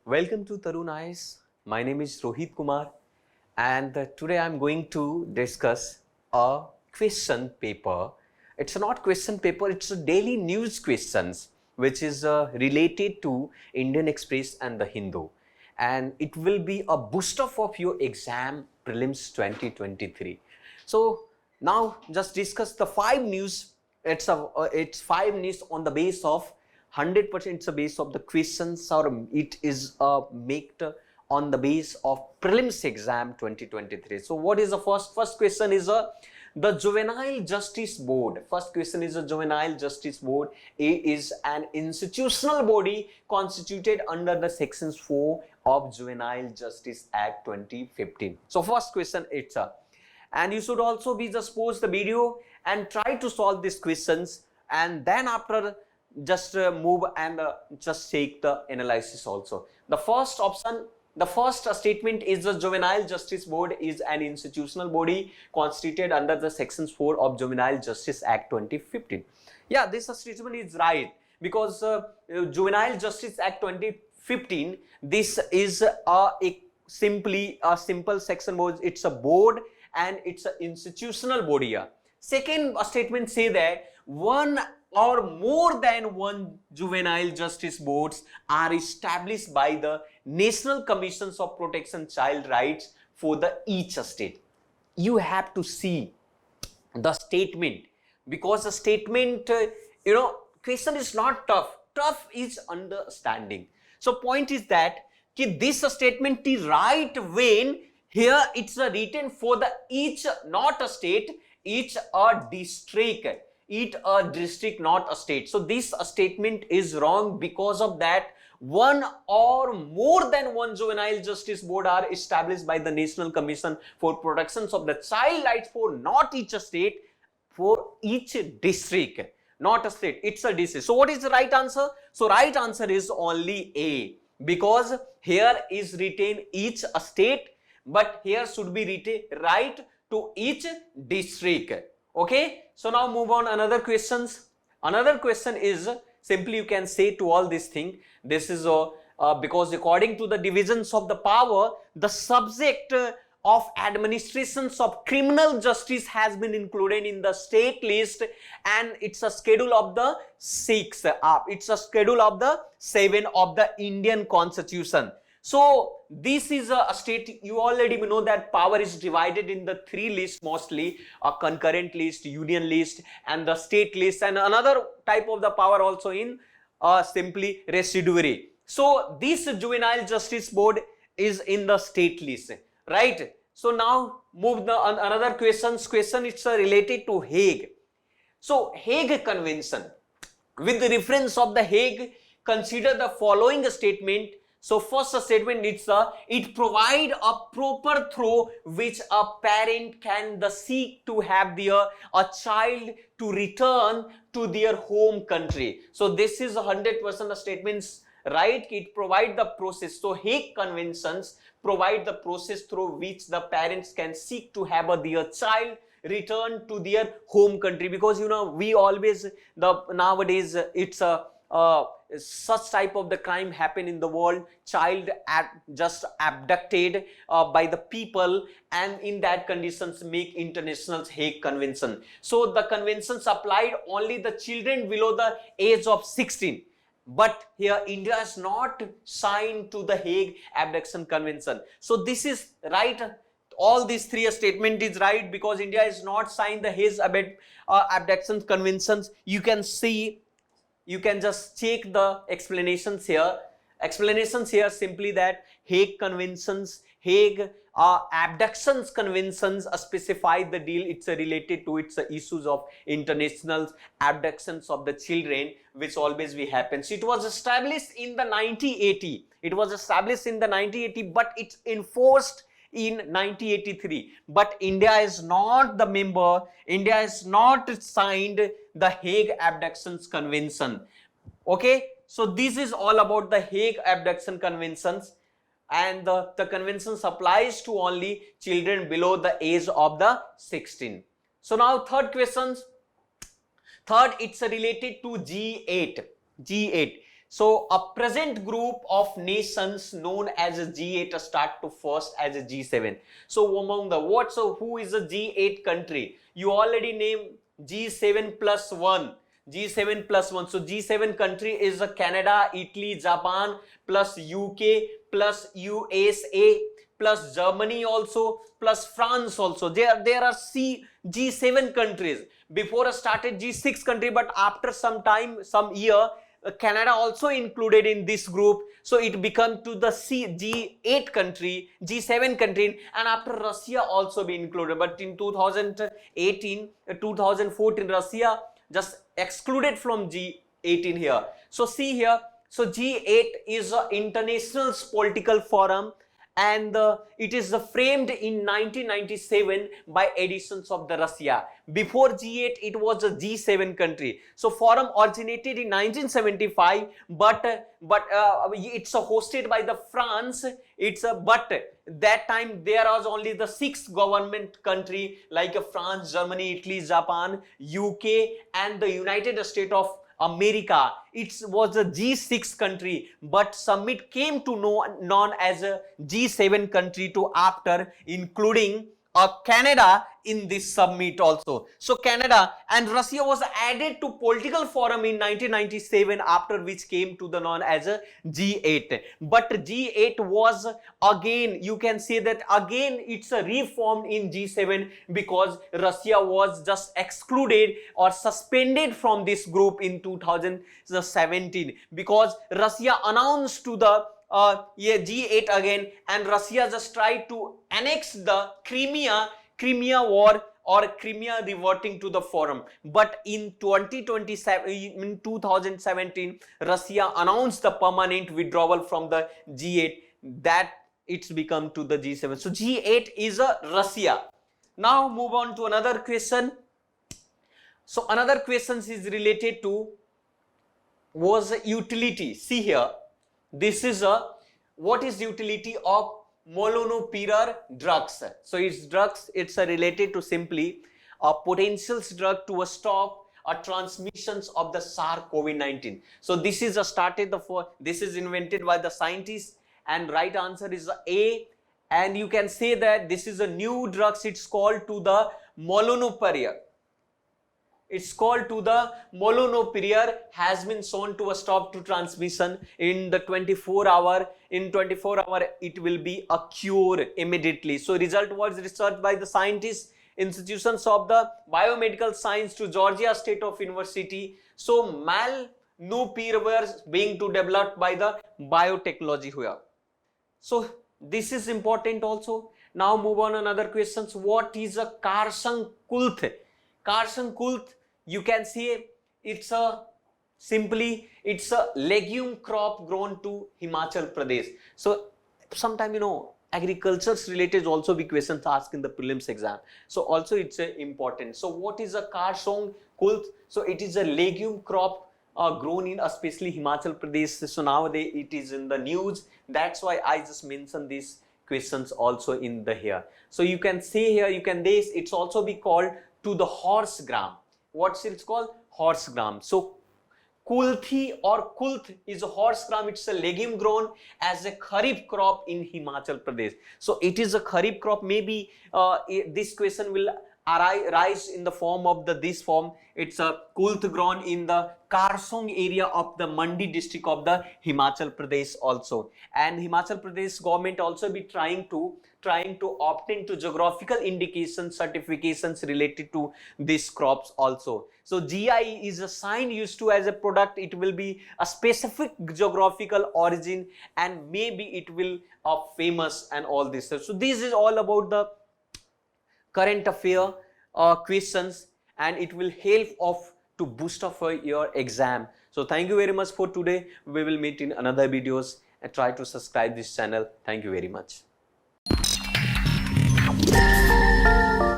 Welcome to Tarun IAS. My name is Rohit Kumar and today I'm going to discuss a question paper. It's not question paper, it's a daily news questions which is related to Indian Express and the Hindu, and it will be a booster of your exam prelims 2023. So now just discuss the five news. It's five news on the base of 100%. It's a base of the questions, or it is made on the base of prelims exam 2023. So what is the first question is the Juvenile Justice Board. First question is the Juvenile Justice Board. A is an institutional body constituted under the sections 4 of Juvenile Justice Act 2015. So first question it's and you should also be just pause the video and try to solve these questions, and then after just move and just take the analysis also. The first option, the first statement is the Juvenile Justice Board is an institutional body constituted under the sections 4 of Juvenile Justice Act 2015. Yeah, this statement is right because Juvenile Justice Act 2015, this is simply a simple section board. It's a board and it's an institutional body. Second statement say that one or more than one juvenile justice boards are established by the National Commissions of Protection Child Rights for the each state. You have to see the statement because the statement, question is not tough. Tough is understanding. So point is that this statement is right when here it's written for the each, not a state, each a district. Each a district, not a state. So this statement is wrong because of that one or more than one juvenile justice board are established by the National Commission for Protection of the Child Rights for not each a state, for each district, not a state, it's a district. So what is the right answer? So right answer is only A, because here is written each a state, but here should be written right to each district. Okay, so now move on another questions. Another question is simply you can say to all this thing. This is because according to the divisions of the power, the subject of administrations of criminal justice has been included in the state list, and it's a schedule of the 6. It's a schedule of the 7 of the Indian Constitution. So this is a state, you already know that power is divided in the 3 lists mostly, a concurrent list, union list, and the state list, and another type of the power also in simply residuary. So this Juvenile Justice Board is in the state list, right? So now move the another questions. Question it's related to Hague. So Hague Convention, with the reference of the Hague, consider the following statement. So first statement, it provide a proper through which a parent can seek to have a child to return to their home country. So this is 100% statements right. It provide the process. So Hague Conventions provide the process through which the parents can seek to have their child return to their home country, because we always nowadays it's such type of the crime happen in the world. Child just abducted by the people, and in that conditions make international Hague Convention. So the conventions applied only the children below the age of 16. But here India is not signed to the Hague Abduction Convention. So this is right. All these 3 statement is right because India is not signed the Hague Abduction Conventions. You can see, you can just check the explanations here. Explanations here simply that Hague Conventions, Hague Abductions Conventions specify the deal. It's related to its issues of international abductions of the children, which always will happen. So it was established in the 1980. It was established in the 1980, but it's enforced in 1983. But India is not the member. India is not signed the Hague Abductions Convention. Okay, so this is all about the Hague Abduction Conventions, and the convention applies to only children below the age of the 16. So now third questions. Third, it's related to G8. So a present group of nations known as a G8 start to first as a G7. So among the what? So who is a G8 country? You already named G7 plus 1. G7 plus 1. So G7 country is a Canada, Italy, Japan plus UK plus USA plus Germany also plus France also. There are G7 countries. Before I started G6 country, but after some time, some year, Canada also included in this group, so it become to the G8 country, G7 country, and after Russia also be included. But in 2018, 2014, Russia just excluded from G18 here. So see here, so G8 is an international political forum, and it is framed in 1997 by editions of the Russia. Before G8, it was a G7 country. So forum originated in 1975, but it's hosted by the France. But that time there was only the 6 government country like France, Germany, Italy, Japan, UK, and the United States of America. It was a G6 country, but summit came to known as a G7 country to after including Canada in this summit also. So Canada and Russia was added to political forum in 1997, after which came to the known as a G8. But G8 was again, you can say that again it's a reformed in G7 because Russia was just excluded or suspended from this group in 2017 because Russia announced to the G8 again, and Russia just tried to annex the Crimea war or Crimea reverting to the forum. But in 2017, Russia announced the permanent withdrawal from the G8, that it's become to the G7. So G8 is a Russia. Now move on to another question. So another question is related to was utility. See here, this is what is utility of molnupiravir drugs. So it's drugs, it's related to simply a potential drug to stop transmissions of the SARS-CoV-19. So this is this is invented by the scientists, and right answer is A. And you can say that this is a new drugs, it's called to the molnupiravir. It's called to the molnupiravir, has been shown to stop to transmission in the 24 hour. In 24 hour, it will be a cure immediately. So result was researched by the scientists, institutions of the biomedical science to Georgia State of University. So molnupiravir being to developed by the biotechnology here. So this is important also. Now move on another questions. What is a Karsang Kulth? Karsang Kulth, you can say it's a legume crop grown to Himachal Pradesh. So sometime agriculture related also be questions asked in the prelims exam. So also it's important. So what is a Karsang Kulth? So it is a legume crop grown in especially Himachal Pradesh. So nowadays it is in the news. That's why I just mentioned these questions also in the here. So you can say here, it's also be called to the horse gram. What's it's called? Horse gram. So kulthi or kulth is a horse gram. It's a legume grown as a kharif crop in Himachal Pradesh. So it is a kharif crop. Maybe this question will arise in the form of this form. It's a kulth grown in the Karsang area of the Mandi district of the Himachal Pradesh also. And Himachal Pradesh government also be trying to obtain to geographical indication certifications related to these crops also. So GI is a sign used to as a product. It will be a specific geographical origin, and maybe it will famous and all this. So this is all about the current affair questions, and it will help to boost up for your exam. So thank you very much for today. We will meet in another videos, and try to subscribe this channel. Thank you very much.